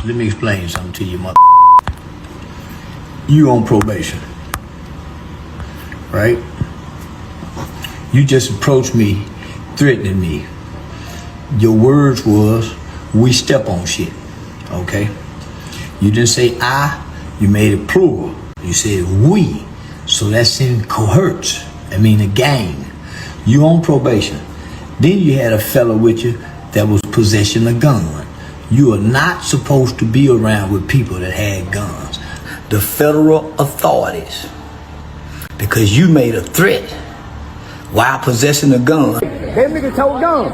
let me explain something to you, mother. You on probation, right? You just approached me, threatening me. Your words was, we step on shit, okay? You didn't say I, you made it plural. You said we, so that's in cohorts. I mean a gang. You on probation. Then you had a fellow with you that was possessing a gun. You are not supposed to be around with people that had guns. The federal authorities, because you made a threat while possessing a gun. That nigga told gun.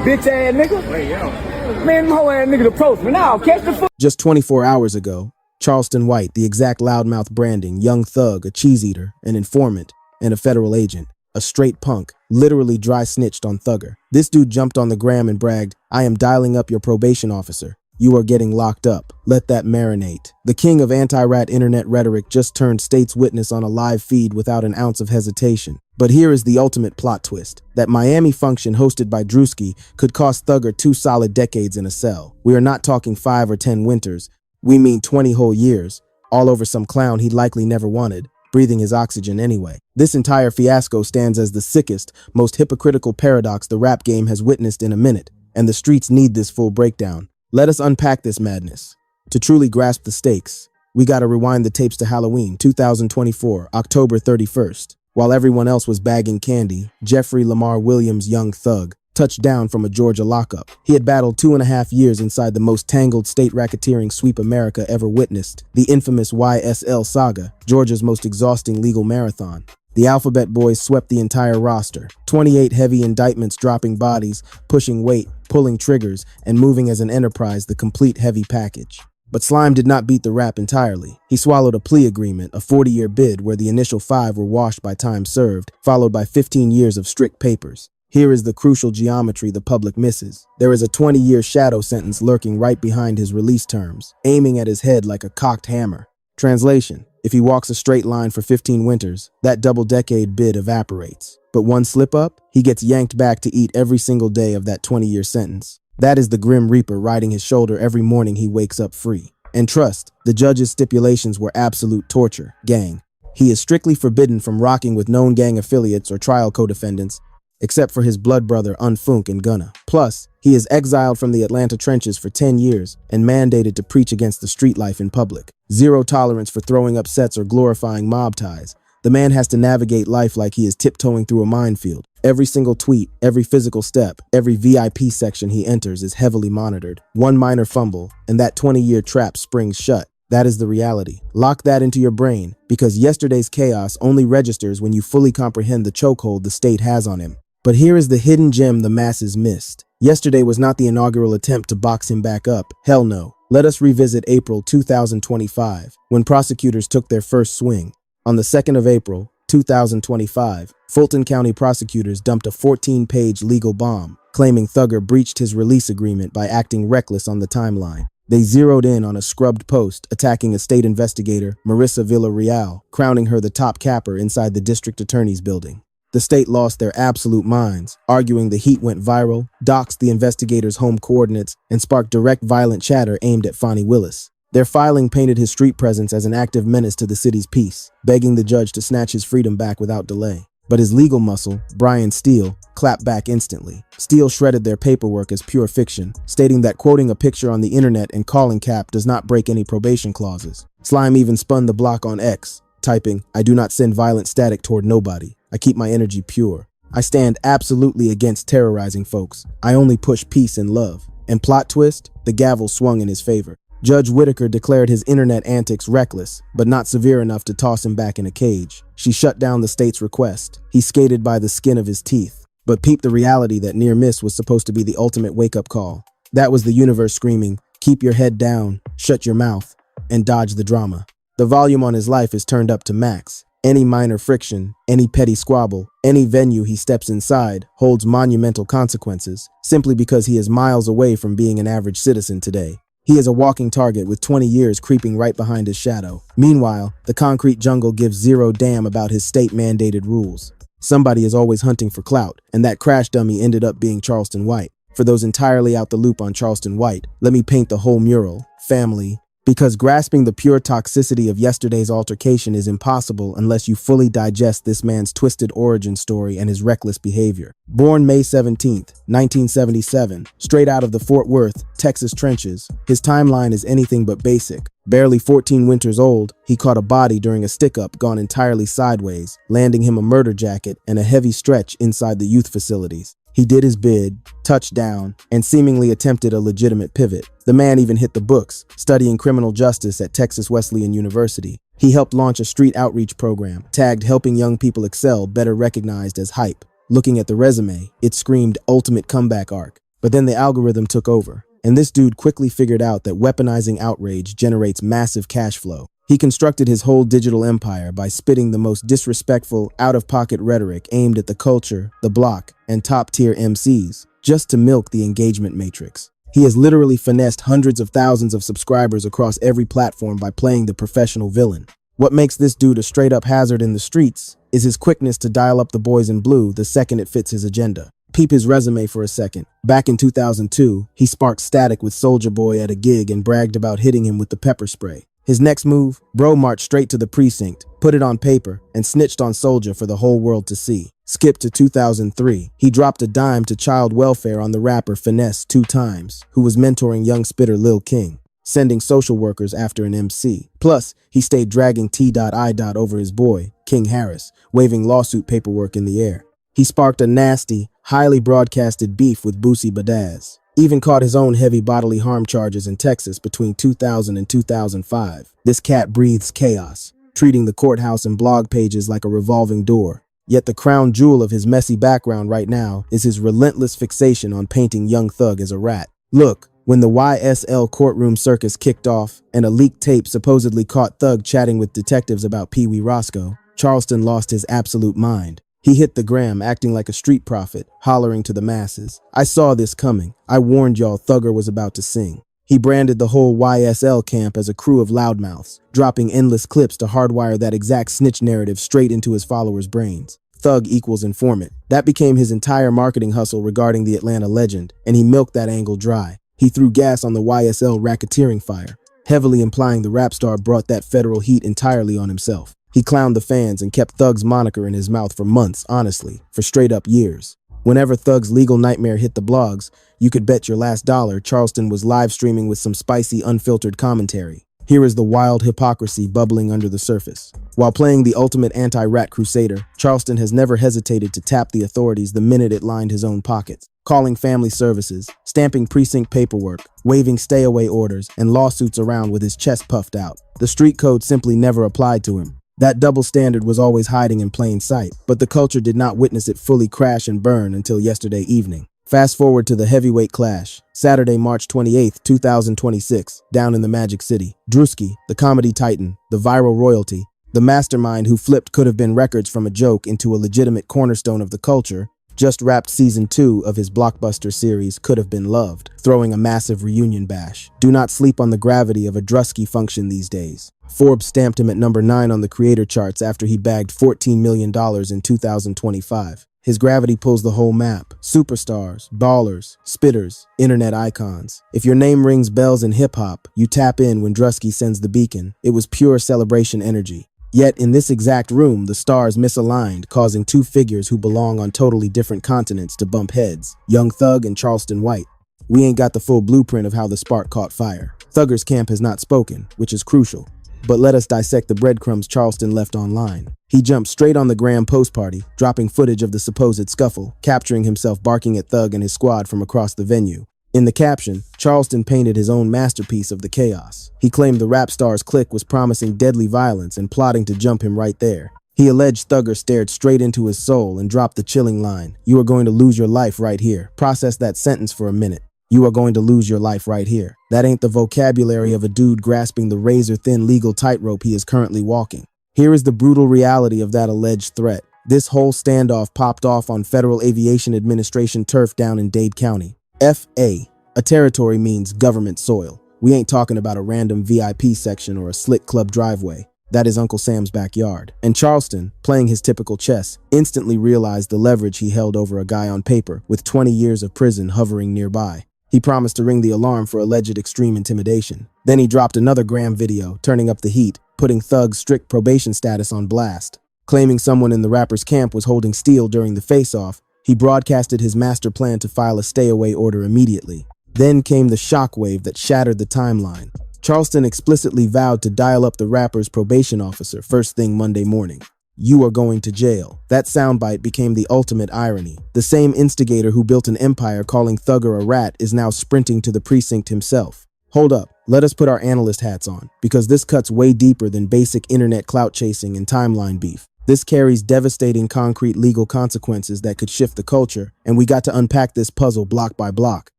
Bitch ass nigga. Man, my whole ass nigga approached me. Now, catch the foot. Just 24 hours ago, Charleston White, the exact loudmouth branding, young thug, a cheese eater, an informant, and a federal agent, a straight punk, literally dry snitched on Thugger. This dude jumped on the gram and bragged, "I am dialing up your probation officer. You are getting locked up. Let that marinate." The king of anti-rat internet rhetoric just turned state's witness on a live feed without an ounce of hesitation. But here is the ultimate plot twist. That Miami function hosted by Druski could cost Thugger 2 solid decades in a cell. We are not talking 5 or 10 winters. We mean 20 whole years, all over some clown he'd likely never wanted, breathing his oxygen anyway. This entire fiasco stands as the sickest, most hypocritical paradox the rap game has witnessed in a minute, and the streets need this full breakdown. Let us unpack this madness. To truly grasp the stakes, we gotta rewind the tapes to Halloween, 2024, October 31st. While everyone else was bagging candy, Jeffery Williams, young thug, touched down from a Georgia lockup. He had battled 2.5 years inside the most tangled state racketeering sweep America ever witnessed, the infamous YSL saga, Georgia's most exhausting legal marathon. The Alphabet Boys swept the entire roster, 28 heavy indictments, dropping bodies, pushing weight, pulling triggers, and moving as an enterprise, the complete heavy package. But Slime did not beat the rap entirely. He swallowed a plea agreement, a 40-year bid where the initial 5 were washed by time served, followed by 15 years of strict papers. Here is the crucial geometry the public misses. There is a 20-year shadow sentence lurking right behind his release terms, aiming at his head like a cocked hammer. Translation: if he walks a straight line for 15 winters, that double-decade bid evaporates. But one slip-up, he gets yanked back to eat every single day of that 20-year sentence. That is the Grim Reaper riding his shoulder every morning he wakes up free. And trust, the judge's stipulations were absolute torture, gang. He is strictly forbidden from rocking with known gang affiliates or trial co-defendants, except for his blood brother Unfunk and Gunna. Plus, he is exiled from the Atlanta trenches for 10 years and mandated to preach against the street life in public. Zero tolerance for throwing up sets or glorifying mob ties. The man has to navigate life like he is tiptoeing through a minefield. Every single tweet, every physical step, every VIP section he enters is heavily monitored. One minor fumble, and that 20-year trap springs shut. That is the reality. Lock that into your brain, because yesterday's chaos only registers when you fully comprehend the chokehold the state has on him. But here is the hidden gem the masses missed. Yesterday was not the inaugural attempt to box him back up. Hell no. Let us revisit April 2025, when prosecutors took their first swing. On the 2nd of April, 2025, Fulton County prosecutors dumped a 14-page legal bomb, claiming Thugger breached his release agreement by acting reckless on the timeline. They zeroed in on a scrubbed post, attacking a state investigator, Marissa Villarreal, crowning her the top capper inside the district attorney's building. The state lost their absolute minds, arguing the heat went viral, doxed the investigator's home coordinates, and sparked direct violent chatter aimed at Fonnie Willis. Their filing painted his street presence as an active menace to the city's peace, begging the judge to snatch his freedom back without delay. But his legal muscle, Brian Steele, clapped back instantly. Steele shredded their paperwork as pure fiction, stating that quoting a picture on the internet and calling cap does not break any probation clauses. Slime even spun the block on X, typing, "I do not send violent static toward nobody. I keep my energy pure. I stand absolutely against terrorizing folks. I only push peace and love." And plot twist, the gavel swung in his favor. Judge Whitaker declared his internet antics reckless, but not severe enough to toss him back in a cage. She shut down the state's request. He skated by the skin of his teeth. But peep the reality that near miss was supposed to be the ultimate wake-up call. That was the universe screaming, "Keep your head down, shut your mouth, and dodge the drama." The volume on his life is turned up to max. Any minor friction, any petty squabble, any venue he steps inside holds monumental consequences, simply because he is miles away from being an average citizen today. He is a walking target with 20 years creeping right behind his shadow. Meanwhile, the concrete jungle gives zero damn about his state-mandated rules. Somebody is always hunting for clout, and that crash dummy ended up being Charleston White. For those entirely out the loop on Charleston White, let me paint the whole mural. family, because grasping the pure toxicity of yesterday's altercation is impossible unless you fully digest this man's twisted origin story and his reckless behavior. Born May 17th, 1977, straight out of the Fort Worth, Texas trenches, his timeline is anything but basic. Barely 14 winters old, he caught a body during a stick-up gone entirely sideways, landing him a murder jacket and a heavy stretch inside the youth facilities. He did his bid, touched down, and seemingly attempted a legitimate pivot. The man even hit the books, studying criminal justice at Texas Wesleyan University. He helped launch a street outreach program, tagged helping young people excel, better recognized as hype. Looking at the resume, it screamed ultimate comeback arc. But then the algorithm took over, and this dude quickly figured out that weaponizing outrage generates massive cash flow. He constructed his whole digital empire by spitting the most disrespectful, out-of-pocket rhetoric aimed at the culture, the block, and top-tier MCs, just to milk the engagement matrix. He has literally finessed hundreds of thousands of subscribers across every platform by playing the professional villain. What makes this dude a straight-up hazard in the streets is his quickness to dial up the boys in blue the second it fits his agenda. Peep his resume for a second. Back in 2002, he sparked static with Soulja Boy at a gig and bragged about hitting him with the pepper spray. His next move, bro marched straight to the precinct, put it on paper, and snitched on Soulja for the whole world to see. Skip to 2003, he dropped a dime to child welfare on the rapper Finesse 2 Times, who was mentoring young spitter Lil King, sending social workers after an MC. Plus, he stayed dragging T.I. over his boy, King Harris, waving lawsuit paperwork in the air. He sparked a nasty, highly broadcasted beef with Boosie Badazz. Even caught his own heavy bodily harm charges in Texas between 2000 and 2005. This cat breathes chaos, treating the courthouse and blog pages like a revolving door. Yet the crown jewel of his messy background right now is his relentless fixation on painting Young Thug as a rat. Look, when the YSL courtroom circus kicked off and a leaked tape supposedly caught Thug chatting with detectives about Pee Wee Roscoe, Charleston lost his absolute mind. He hit the gram, acting like a street prophet, hollering to the masses. I saw this coming. I warned y'all Thugger was about to sing. He branded the whole YSL camp as a crew of loudmouths, dropping endless clips to hardwire that exact snitch narrative straight into his followers' brains. Thug equals informant. That became his entire marketing hustle regarding the Atlanta legend, and he milked that angle dry. He threw gas on the YSL racketeering fire, heavily implying the rap star brought that federal heat entirely on himself. He clowned the fans and kept Thug's moniker in his mouth for months, honestly, for straight up years. Whenever Thug's legal nightmare hit the blogs, you could bet your last dollar Charleston was live streaming with some spicy, unfiltered commentary. Here is the wild hypocrisy bubbling under the surface. While playing the ultimate anti-rat crusader, Charleston has never hesitated to tap the authorities the minute it lined his own pockets. Calling family services, stamping precinct paperwork, waving stay-away orders, and lawsuits around with his chest puffed out. The street code simply never applied to him. That double standard was always hiding in plain sight, but the culture did not witness it fully crash and burn until yesterday evening. Fast forward to the heavyweight clash, Saturday, March 28, 2026, down in the Magic City. Druski, the comedy titan, the viral royalty, the mastermind who flipped could have been records from a joke into a legitimate cornerstone of the culture, just wrapped season 2 of his blockbuster series Could Have Been Loved, throwing a massive reunion bash. Do not sleep on the gravity of a Druski function these days. Forbes stamped him at number 9 on the creator charts after he bagged $14 million in 2025. His gravity pulls the whole map. Superstars, ballers, spitters, internet icons. If your name rings bells in hip-hop, you tap in when Druski sends the beacon. It was pure celebration energy. Yet in this exact room, the stars misaligned, causing 2 figures who belong on totally different continents to bump heads, Young Thug and Charleston White. We ain't got the full blueprint of how the spark caught fire. Thugger's camp has not spoken, which is crucial. But let us dissect the breadcrumbs Charleston left online. He jumped straight on the Graham post party, dropping footage of the supposed scuffle, capturing himself barking at Thug and his squad from across the venue. In the caption, Charleston painted his own masterpiece of the chaos. He claimed the rap star's clique was promising deadly violence and plotting to jump him right there. He alleged Thugger stared straight into his soul and dropped the chilling line, "You are going to lose your life right here." Process that sentence for a minute. You are going to lose your life right here. That ain't the vocabulary of a dude grasping the razor-thin legal tightrope he is currently walking. Here is the brutal reality of that alleged threat. This whole standoff popped off on Federal Aviation Administration turf down in Dade County. FA, a territory means government soil. We ain't talking about a random VIP section or a slick club driveway. That is Uncle Sam's backyard. And Charleston, playing his typical chess, instantly realized the leverage he held over a guy on paper with 20 years of prison hovering nearby. He promised to ring the alarm for alleged extreme intimidation. Then he dropped another Graham video, turning up the heat, putting Thug's strict probation status on blast. Claiming someone in the rapper's camp was holding steel during the face-off, he broadcasted his master plan to file a stay-away order immediately. Then came the shockwave that shattered the timeline. Charleston explicitly vowed to dial up the rapper's probation officer first thing Monday morning. "You are going to jail." That soundbite became the ultimate irony. The same instigator who built an empire calling Thugger a rat is now sprinting to the precinct himself. Hold up, let us put our analyst hats on, because this cuts way deeper than basic internet clout chasing and timeline beef. This carries devastating concrete legal consequences that could shift the culture, and we got to unpack this puzzle block by block.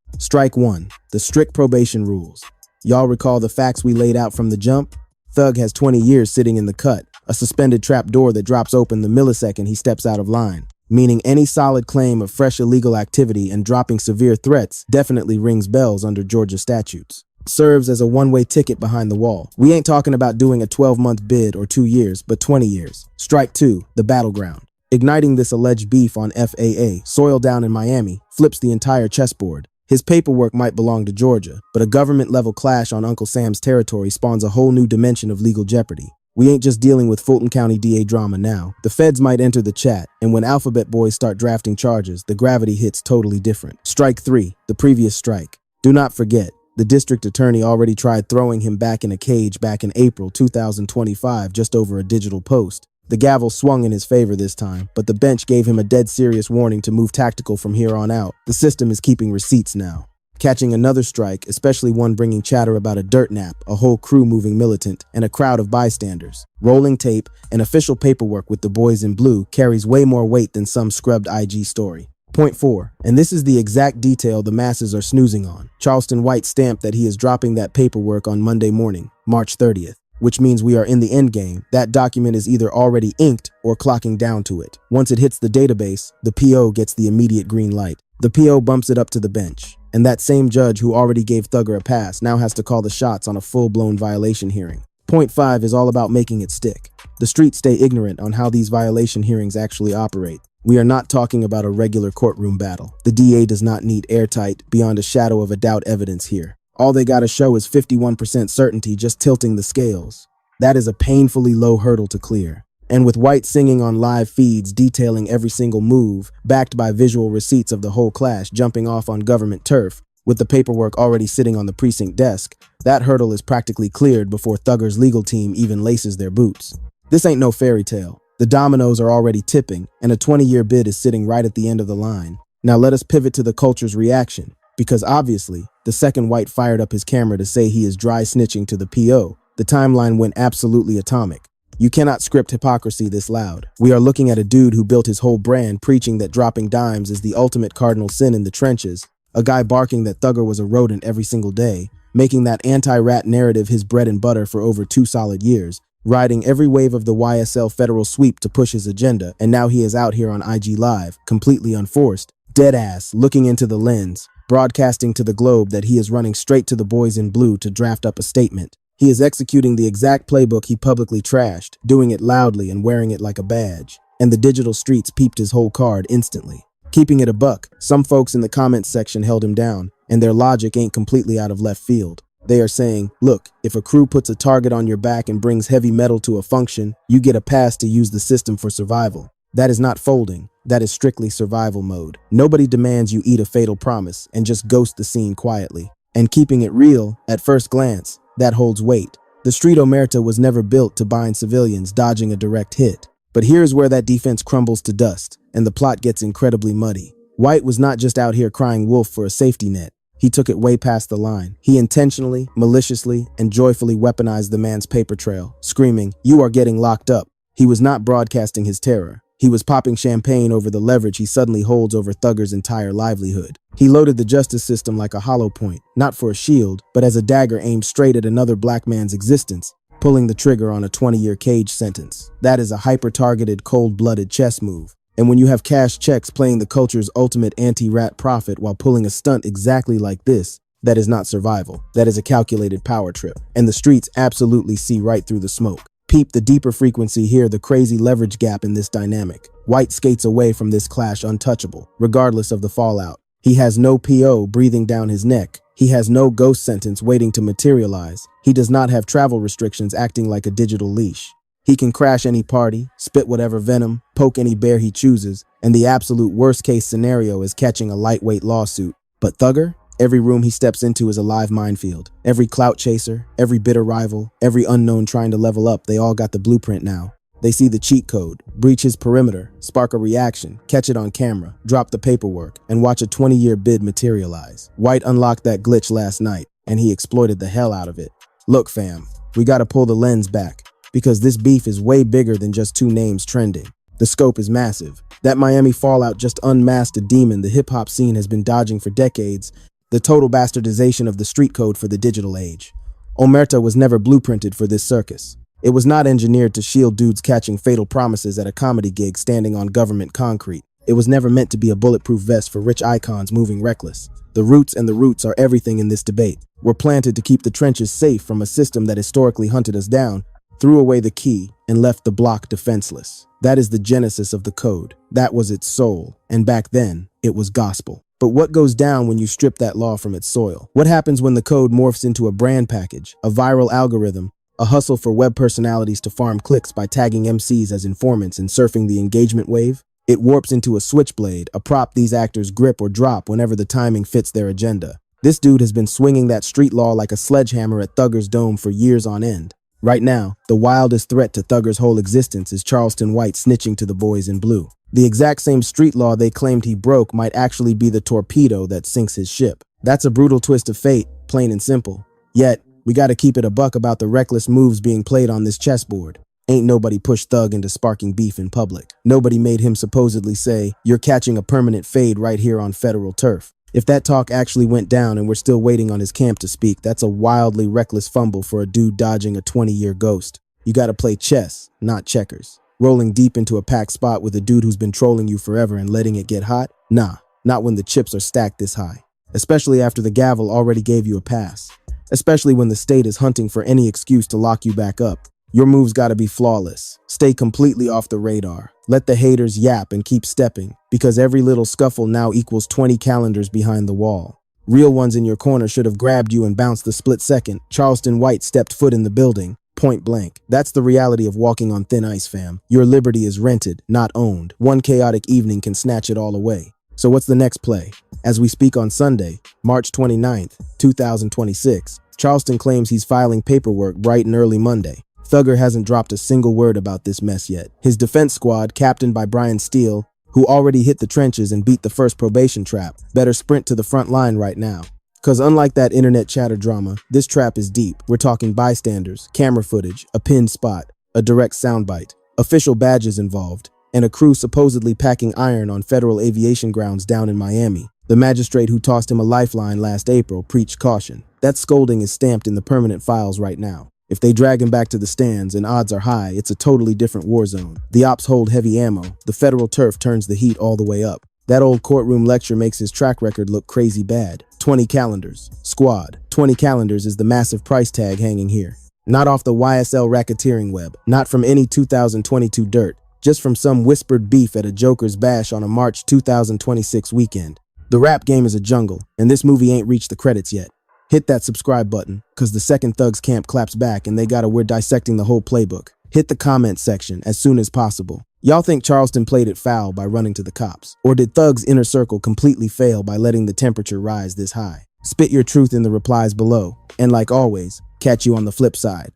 Strike one, the strict probation rules. Y'all recall the facts we laid out from the jump? Thug has 20 years sitting in the cut, a suspended trap door that drops open the millisecond he steps out of line, meaning any solid claim of fresh illegal activity and dropping severe threats definitely rings bells under Georgia statutes. Serves as a one-way ticket behind the wall. We ain't talking about doing a 12-month bid or 2 years, but 20 years. Strike two, the battleground. Igniting this alleged beef on FAA, soil down in Miami, flips the entire chessboard. His paperwork might belong to Georgia, but a government-level clash on Uncle Sam's territory spawns a whole new dimension of legal jeopardy. We ain't just dealing with Fulton County DA drama now. The feds might enter the chat, and when alphabet boys start drafting charges, the gravity hits totally different. Strike three, the previous strike. Do not forget, the district attorney already tried throwing him back in a cage back in April 2025 just over a digital post. The gavel swung in his favor this time, but the bench gave him a dead serious warning to move tactical from here on out. The system is keeping receipts now. Catching another strike, especially one bringing chatter about a dirt nap, a whole crew moving militant, and a crowd of bystanders. Rolling tape and official paperwork with the boys in blue carries way more weight than some scrubbed IG story. Point 4, and this is the exact detail the masses are snoozing on. Charleston White stamped that he is dropping that paperwork on Monday morning, March 30th, which means we are in the endgame. That document is either already inked or clocking down to it. Once it hits the database, the PO gets the immediate green light. The PO bumps it up to the bench, and that same judge who already gave Thugger a pass now has to call the shots on a full-blown violation hearing. Point 5 is all about making it stick. The streets stay ignorant on how these violation hearings actually operate. We are not talking about a regular courtroom battle. The DA does not need airtight, beyond a shadow of a doubt evidence here. All they gotta show is 51% certainty just tilting the scales. That is a painfully low hurdle to clear. And with White singing on live feeds detailing every single move, backed by visual receipts of the whole clash jumping off on government turf, with the paperwork already sitting on the precinct desk, that hurdle is practically cleared before Thugger's legal team even laces their boots. This ain't no fairy tale. The dominoes are already tipping, and a 20-year bid is sitting right at the end of the line. Now let us pivot to the culture's reaction, because obviously, the second White fired up his camera to say he is dry snitching to the PO, the timeline went absolutely atomic. You cannot script hypocrisy this loud. We are looking at a dude who built his whole brand preaching that dropping dimes is the ultimate cardinal sin in the trenches, a guy barking that Thugger was a rodent every single day, making that anti-rat narrative his bread and butter for over 2 solid years, riding every wave of the YSL federal sweep to push his agenda, and now he is out here on IG Live, completely unforced, deadass, looking into the lens, broadcasting to the globe that he is running straight to the boys in blue to draft up a statement. He is executing the exact playbook he publicly trashed, doing it loudly and wearing it like a badge. And the digital streets peeped his whole card instantly. Keeping it a buck, some folks in the comments section held him down, and their logic ain't completely out of left field. They are saying, look, if a crew puts a target on your back and brings heavy metal to a function, you get a pass to use the system for survival. That is not folding. That is strictly survival mode. Nobody demands you eat a fatal promise and just ghost the scene quietly. And keeping it real, at first glance, that holds weight. The street omerta was never built to bind civilians dodging a direct hit. But here's where that defense crumbles to dust, and the plot gets incredibly muddy. White was not just out here crying wolf for a safety net. He took it way past the line. He intentionally, maliciously, and joyfully weaponized the man's paper trail, screaming, "You are getting locked up." He was not broadcasting his terror. He was popping champagne over the leverage he suddenly holds over Thugger's entire livelihood. He loaded the justice system like a hollow point, not for a shield, but as a dagger aimed straight at another black man's existence, pulling the trigger on a 20-year cage sentence. That is a hyper-targeted, cold-blooded chess move. And when you have cash checks playing the culture's ultimate anti-rat prophet while pulling a stunt exactly like this, that is not survival. That is a calculated power trip. And the streets absolutely see right through the smoke. Peep the deeper frequency here, the crazy leverage gap in this dynamic. White skates away from this clash untouchable, regardless of the fallout. He has no PO breathing down his neck. He has no ghost sentence waiting to materialize. He does not have travel restrictions acting like a digital leash. He can crash any party, spit whatever venom, poke any bear he chooses, and the absolute worst case scenario is catching a lightweight lawsuit. But Thugger? Every room he steps into is a live minefield. Every clout chaser, every bitter rival, every unknown trying to level up, they all got the blueprint now. They see the cheat code, breach his perimeter, spark a reaction, catch it on camera, drop the paperwork, and watch a 20-year bid materialize. White unlocked that glitch last night, and he exploited the hell out of it. Look, fam, we gotta pull the lens back, because this beef is way bigger than just two names trending. The scope is massive. That Miami fallout just unmasked a demon the hip-hop scene has been dodging for decades, the total bastardization of the street code for the digital age. Omerta was never blueprinted for this circus. It was not engineered to shield dudes catching fatal promises at a comedy gig standing on government concrete. It was never meant to be a bulletproof vest for rich icons moving reckless. The roots and the roots are everything in this debate. We're planted to keep the trenches safe from a system that historically hunted us down, threw away the key, and left the block defenseless. That is the genesis of the code. That was its soul. And back then, it was gospel. But what goes down when you strip that law from its soil? What happens when the code morphs into a brand package, a viral algorithm, a hustle for web personalities to farm clicks by tagging MCs as informants and surfing the engagement wave? It warps into a switchblade, a prop these actors grip or drop whenever the timing fits their agenda. This dude has been swinging that street law like a sledgehammer at Thugger's dome for years on end. Right now, the wildest threat to Thugger's whole existence is Charleston White snitching to the boys in blue. The exact same street law they claimed he broke might actually be the torpedo that sinks his ship. That's a brutal twist of fate, plain and simple. Yet, we gotta keep it a buck about the reckless moves being played on this chessboard. Ain't nobody pushed Thug into sparking beef in public. Nobody made him supposedly say, "You're catching a permanent fade right here on federal turf." If that talk actually went down and we're still waiting on his camp to speak, that's a wildly reckless fumble for a dude dodging a 20-year ghost. You gotta play chess, not checkers. Rolling deep into a packed spot with a dude who's been trolling you forever and letting it get hot? Nah, not when the chips are stacked this high. Especially after the gavel already gave you a pass. Especially when the state is hunting for any excuse to lock you back up. Your moves gotta be flawless. Stay completely off the radar. Let the haters yap and keep stepping, because every little scuffle now equals 20 calendars behind the wall. Real ones in your corner should have grabbed you and bounced the split second Charleston White stepped foot in the building. Point blank. That's the reality of walking on thin ice, fam. Your liberty is rented, not owned. One chaotic evening can snatch it all away. So what's the next play? As we speak on Sunday, March 29th, 2026, Charleston claims he's filing paperwork bright and early Monday. Thugger hasn't dropped a single word about this mess yet. His defense squad, captained by Brian Steele, who already hit the trenches and beat the first probation trap, better sprint to the front line right now. Cause unlike that internet chatter drama, this trap is deep. We're talking bystanders, camera footage, a pinned spot, a direct soundbite, official badges involved, and a crew supposedly packing iron on Federal Aviation grounds down in Miami. The magistrate who tossed him a lifeline last April preached caution. That scolding is stamped in the permanent files right now. If they drag him back to the stands, and odds are high, it's a totally different war zone. The ops hold heavy ammo. The federal turf turns the heat all the way up. That old courtroom lecture makes his track record look crazy bad. 20 calendars. Squad. 20 calendars is the massive price tag hanging here. Not off the YSL racketeering web. Not from any 2022 dirt. Just from some whispered beef at a Joker's Bash on a March 2026 weekend. The rap game is a jungle, and this movie ain't reached the credits yet. Hit that subscribe button, cause the second Thugs camp claps back and we're dissecting the whole playbook. Hit the comment section as soon as possible. Y'all think Charleston played it foul by running to the cops? Or did Thug's inner circle completely fail by letting the temperature rise this high? Spit your truth in the replies below. And like always, catch you on the flip side.